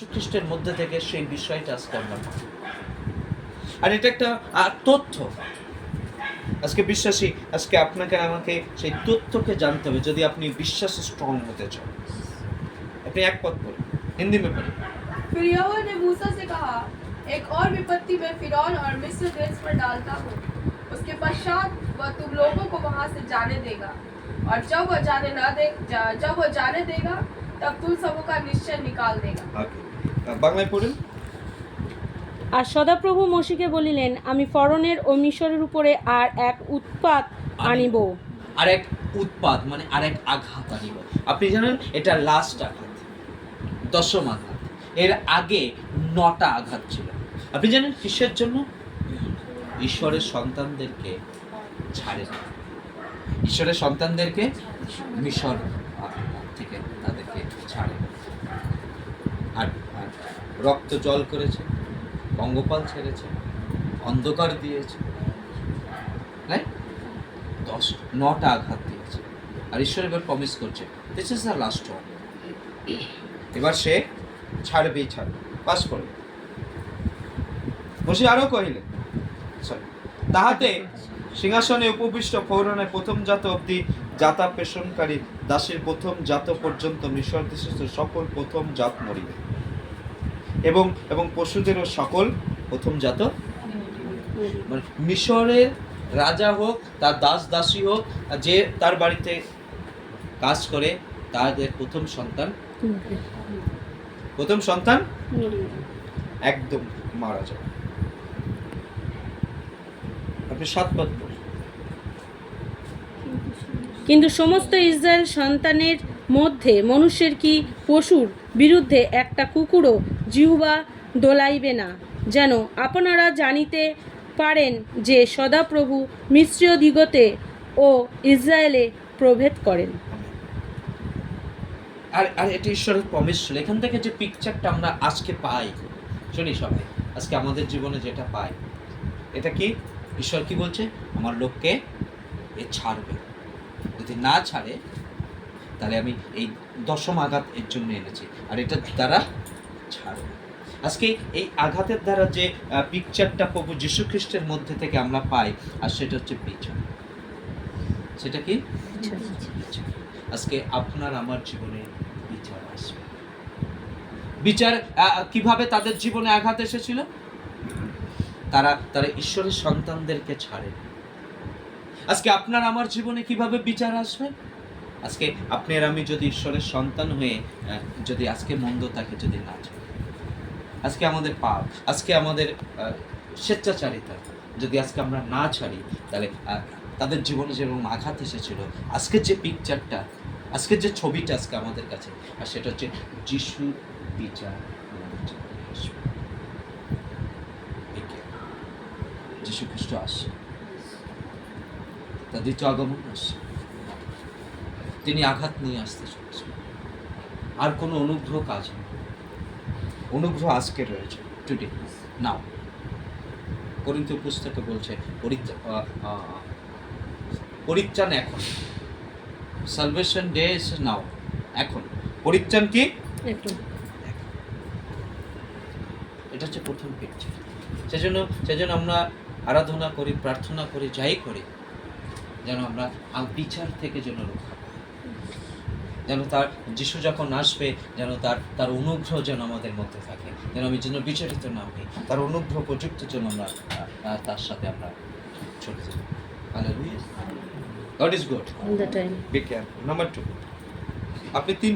যীশু খ্রিস্টের মধ্যে থেকে সেই বিষয়টা আজকে আমরা পাই। আর এটা একটা তথ্য। আজকে বিশ্বাসী, আজকে আপনাকে আমাকে সেই তথ্যকে জানতে হবে যদি আপনি বিশ্বাসে স্ট্রং হতে চান। আপনি এক পথ পড়ুন, হিন্দি में पढ़िए। फिर यहोवा ने मूसा से कहा, एक और विपत्ति मैं फिरौन और मिस्र देश पर डालता हूँ। उसके पश्चात वह तुम लोगों को वहां से जाने देगा, और जब वह जाने देगा तब तुम सबों का निश्चय निकाल देगा। বাংলায় পড়ুন। আর সদাপ্রভু মোশিকে বলিলেন, আমি ফরনের ও মিশরের উপরে আর এক উৎপাত আনিব। আর এক উৎপাত মানে আর এক আঘাত আনিব। আপনি জানেন এটা লাস্ট আঘাত, দশম আঘাত। এর আগে 9টা আঘাত ছিল। আপনি জানেন কিসের জন্য? ঈশ্বরের সন্তানদেরকে ছাড়ে না। ঈশ্বরের সন্তানদেরকে মিশর থেকে তাদেরকে ছাড়ে। আর রক্ত জল করেছে, পঙ্গপাল ছেড়েছে, অন্ধকার দিয়েছে, 9টা আঘাত দিয়েছে। আর ঈশ্বর এবার প্রমিস করছে this is the last one. এবার সে ছাড়বেই ছাড়বে। পাস করবে। বসে আরো কহিলেন, তাহাতে সিংহাসনে উপবিষ্ট ফৌরনের প্রথম জাত অবধি জাতা পেশনকারী দাসীর প্রথম জাত পর্যন্ত মিশর দেশের সকল প্রথম জাত মরিবে, এবং পশুদেরও সকল প্রথম জাত। মানে মিশরের রাজা হোক, তার দাস দাসী হোক, যে তার বাড়িতে কাজ করে, তাদের প্রথম সন্তান একদম মারা যাবে। আপনি 7 পদ পড়ুন। কিন্তু সমস্ত ইসরায়েল সন্তানের মধ্যে মনুষ্যের কি পশুর বিরুদ্ধে একটা কুকুরও জিহ্বা দোলাইবে না, যেন আপনারা জানিতে পারেন যে সদাপ্রভু মিশ্রীয় দিগতে ও ইসরায়েলে প্রভেদ করেন। আর এটা ঈশ্বরের প্রমিস ছিল। এখান থেকে যে পিকচারটা আমরা আজকে পাই, শুনি সবাই, আজকে আমাদের জীবনে যেটা পাই, এটা কি? ঈশ্বর কি বলছে? আমার লোককে এ ছাড়বে। যদি না ছাড়ে তাহলে আমি এই দশম আঘাত এর জন্য এনেছি, আর এটা দ্বারা ছাড়বে। আজকে এই আঘাতের দ্বারা যে পিকচারটা প্রভু যীশু খ্রিস্টের মধ্যে থেকে আমরা পাই, আর সেটা হচ্ছে বিচার। সেটা কি? বিচার। আজকে আপনার আমার জীবনে বিচার আসবে। বিচার কিভাবে তাদের জীবনে আঘাত এসেছিল? তারা ঈশ্বরের সন্তানদেরকে ছাড়ে। আজকে আপনার আমার জীবনে কিভাবে বিচার আসবে? আজকে আপনি আর আমি যদি ঈশ্বরের সন্তান হয়ে যদি আজকে মন্দ তাকে যদি না ছাড়ি, আজকে আমাদের পাপ, আজকে আমাদের স্বেচ্ছাচারিতা যদি আজকে আমরা না ছাড়ি, তাহলে তাদের জীবনে যেরকম আঘাত এসেছিল, আজকে যে পিকচারটা, আজকের যে ছবিটা আজকে আমাদের কাছে, আর সেটা হচ্ছে যিশু বিচার। যিশু খ্রিস্ট আসছে, তার দ্বিতীয় আগমন আসছে। তিনি আঘাত নিয়ে আসতে চলেছেন। আর কোনো অনুগ্রহ কাজ নেই। অনুগ্রহ আজকে রয়েছে, টুডে, নাও। করিন্থীয় পুস্তকে বলছে পরিত্রাণ এখন, সালভেশন ডে ইজ নাও, এখন। পরিত্রাণ কি? এটা হচ্ছে প্রথম পিকচার। সেজন্য আমরা আরাধনা করি, প্রার্থনা করি, যাই করি, যেন আমরা বিচার থেকে যেন রক্ষা পাই, যেন তার যিশু যখন আসবে যেন তার অনুগ্রহ যেন আমাদের মধ্যে থাকে, যেন আমি যেন বিচারিত না হই, তার অনুগ্রহ প্রযুক্ত যেন আমরা তার সাথে আমরা চলে যাই। Hallelujah. God is good. All the time. Be careful. Number 2, আপনি 3